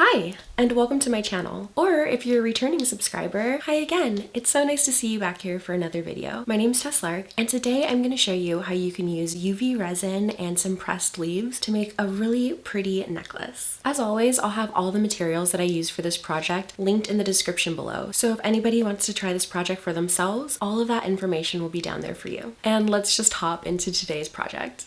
Hi, and welcome to my channel. Or if you're a returning subscriber, hi again. It's so nice to see you back here for another video. My name's Tess Lark, and today I'm going to show you how you can use UV resin and some pressed leaves to make a really pretty necklace. As always, I'll have all the materials that I use for this project linked in the description below. So if anybody wants to try this project for themselves, all of that information will be down there for you. And let's just hop into today's project.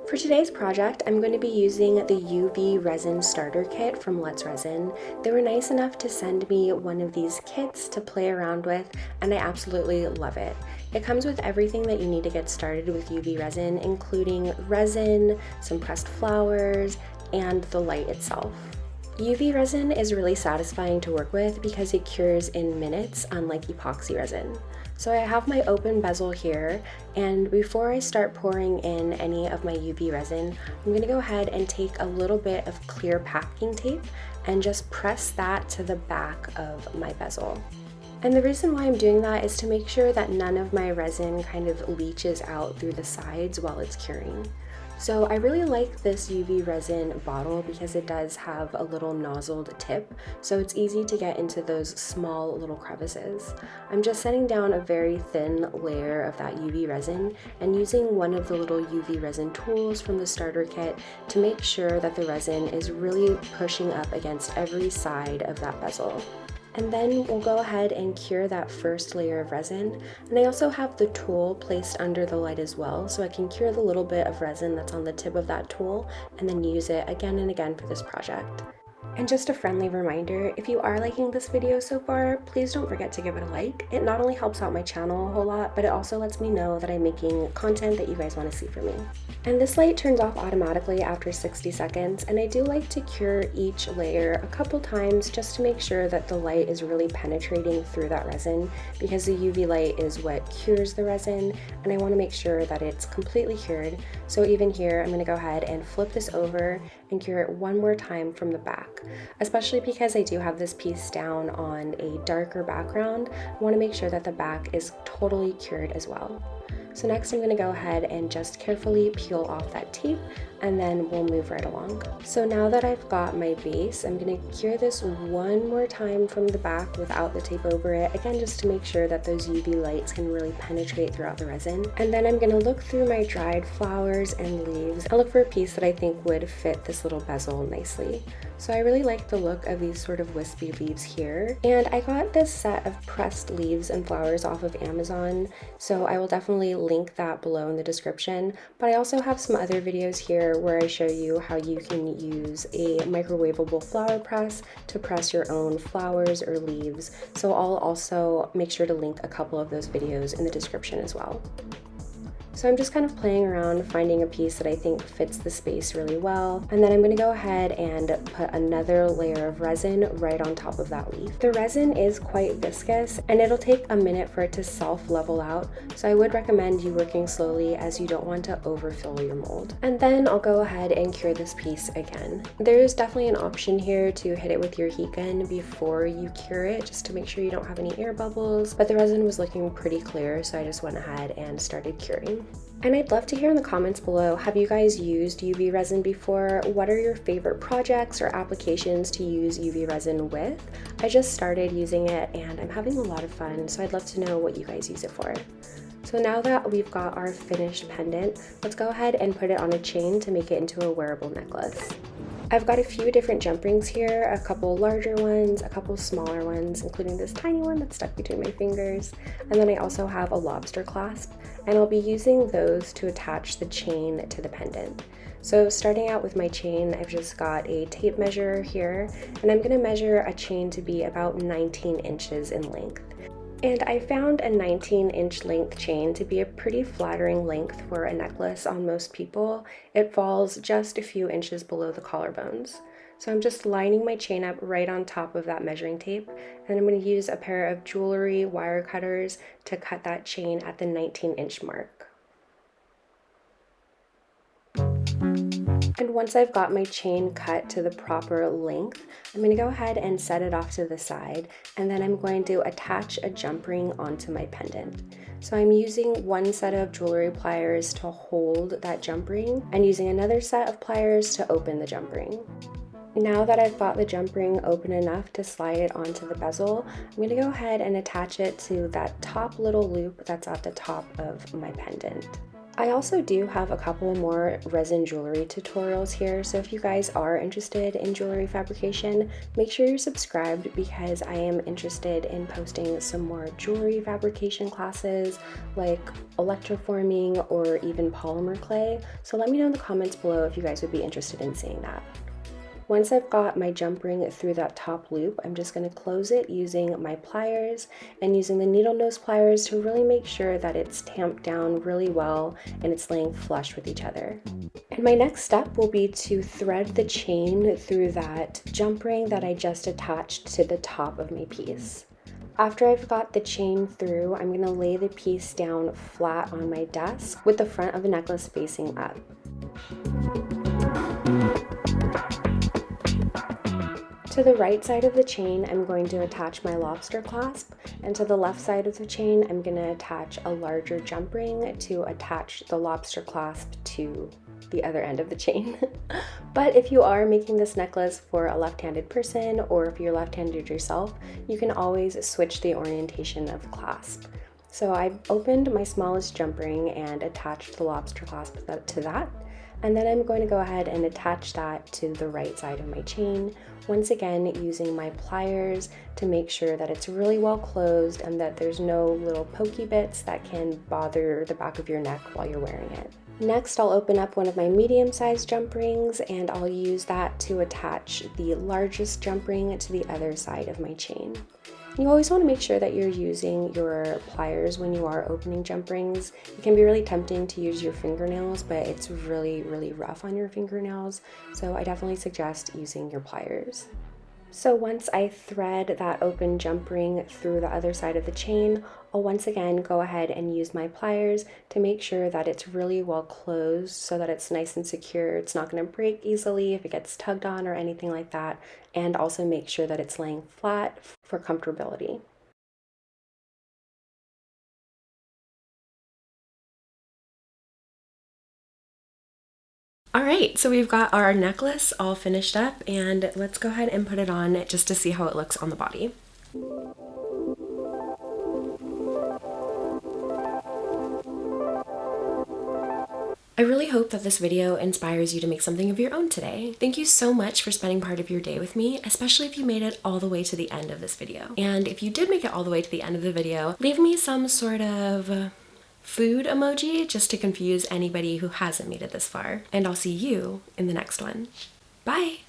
For today's project, I'm going to be using the UV resin starter kit from Resin. They were nice enough to send me one of these kits to play around with, and I absolutely love it. It comes with everything that you need to get started with UV resin, including resin, some pressed flowers, and the light itself. UV resin is really satisfying to work with because it cures in minutes, unlike epoxy resin. So I have my open bezel here, and before I start pouring in any of my UV resin, I'm going to go ahead and take a little bit of clear packing tape and just press that to the back of my bezel. And the reason why I'm doing that is to make sure that none of my resin kind of leaches out through the sides while it's curing. So I really like this UV resin bottle because it does have a little nozzled tip, so it's easy to get into those small little crevices. I'm just setting down a very thin layer of that UV resin and using one of the little UV resin tools from the starter kit to make sure that the resin is really pushing up against every side of that bezel. And then we'll go ahead and cure that first layer of resin. And I also have the tool placed under the light as well, so I can cure the little bit of resin that's on the tip of that tool and then use it again and again for this project. And just a friendly reminder, if you are liking this video so far, please don't forget to give it a like. It not only helps out my channel a whole lot, but it also lets me know that I'm making content that you guys want to see from me. And this light turns off automatically after 60 seconds, and I do like to cure each layer a couple times just to make sure that the light is really penetrating through that resin, because the UV light is what cures the resin, and I want to make sure that it's completely cured. So even here, I'm going to go ahead and flip this over and cure it one more time from the back. Especially because I do have this piece down on a darker background, I want to make sure that the back is totally cured as well. So next I'm going to go ahead and just carefully peel off that tape, and then we'll move right along. So now that I've got my base, I'm going to cure this one more time from the back without the tape over it, again just to make sure that those UV lights can really penetrate throughout the resin. And then I'm going to look through my dried flowers and leaves and look for a piece that I think would fit this little bezel nicely. So I really like the look of these sort of wispy leaves here, and I got this set of pressed leaves and flowers off of Amazon, so I will definitely link that below in the description. But I also have some other videos here where I show you how you can use a microwavable flower press to press your own flowers or leaves, so I'll also make sure to link a couple of those videos in the description as well. So I'm just kind of playing around, finding a piece that I think fits the space really well, and then I'm going to go ahead and put another layer of resin right on top of that leaf. The resin is quite viscous, and it'll take a minute for it to self-level out, so I would recommend you working slowly as you don't want to overfill your mold. And then I'll go ahead and cure this piece again. There's definitely an option here to hit it with your heat gun before you cure it, just to make sure you don't have any air bubbles, but the resin was looking pretty clear, so I just went ahead and started curing. And I'd love to hear in the comments below, have you guys used UV resin before? What are your favorite projects or applications to use UV resin with? I just started using it and I'm having a lot of fun, so I'd love to know what you guys use it for. So now that we've got our finished pendant, let's go ahead and put it on a chain to make it into a wearable necklace. I've got a few different jump rings here, a couple larger ones, a couple smaller ones, including this tiny one that's stuck between my fingers, and then I also have a lobster clasp, and I'll be using those to attach the chain to the pendant. So starting out with my chain, I've just got a tape measure here, and I'm going to measure a chain to be about 19 inches in length. And I found a 19-inch length chain to be a pretty flattering length for a necklace on most people. It falls just a few inches below the collarbones. So I'm just lining my chain up right on top of that measuring tape, and I'm going to use a pair of jewelry wire cutters to cut that chain at the 19-inch mark. And once I've got my chain cut to the proper length, I'm going to go ahead and set it off to the side, and then I'm going to attach a jump ring onto my pendant. So I'm using one set of jewelry pliers to hold that jump ring and using another set of pliers to open the jump ring. Now that I've got the jump ring open enough to slide it onto the bezel, I'm going to go ahead and attach it to that top little loop that's at the top of my pendant. I also do have a couple more resin jewelry tutorials here, so if you guys are interested in jewelry fabrication, make sure you're subscribed because I am interested in posting some more jewelry fabrication classes like electroforming or even polymer clay, so let me know in the comments below if you guys would be interested in seeing that. Once I've got my jump ring through that top loop, I'm just going to close it using my pliers and using the needle nose pliers to really make sure that it's tamped down really well and it's laying flush with each other. And my next step will be to thread the chain through that jump ring that I just attached to the top of my piece. After I've got the chain through, I'm going to lay the piece down flat on my desk with the front of the necklace facing up. To the right side of the chain, I'm going to attach my lobster clasp, and to the left side of the chain, I'm going to attach a larger jump ring to attach the lobster clasp to the other end of the chain. But if you are making this necklace for a left-handed person, or if you're left-handed yourself, you can always switch the orientation of the clasp. So I've opened my smallest jump ring and attached the lobster clasp to that. And then I'm going to go ahead and attach that to the right side of my chain, once again using my pliers to make sure that it's really well closed and that there's no little pokey bits that can bother the back of your neck while you're wearing it. Next, I'll open up one of my medium-sized jump rings and I'll use that to attach the largest jump ring to the other side of my chain. You always want to make sure that you're using your pliers when you are opening jump rings. It can be really tempting to use your fingernails, but it's really rough on your fingernails, so I definitely suggest using your pliers. So once I thread that open jump ring through the other side of the chain, I'll once again go ahead and use my pliers to make sure that it's really well closed so that it's nice and secure. It's not going to break easily if it gets tugged on or anything like that, and also make sure that it's laying flat for comfortability. All right, so we've got our necklace all finished up, and let's go ahead and put it on just to see how it looks on the body. I really hope that this video inspires you to make something of your own today. Thank you so much for spending part of your day with me, especially if you made it all the way to the end of this video. And if you did make it all the way to the end of the video, leave me some sort of food emoji just to confuse anybody who hasn't made it this far. And I'll see you in the next one. Bye!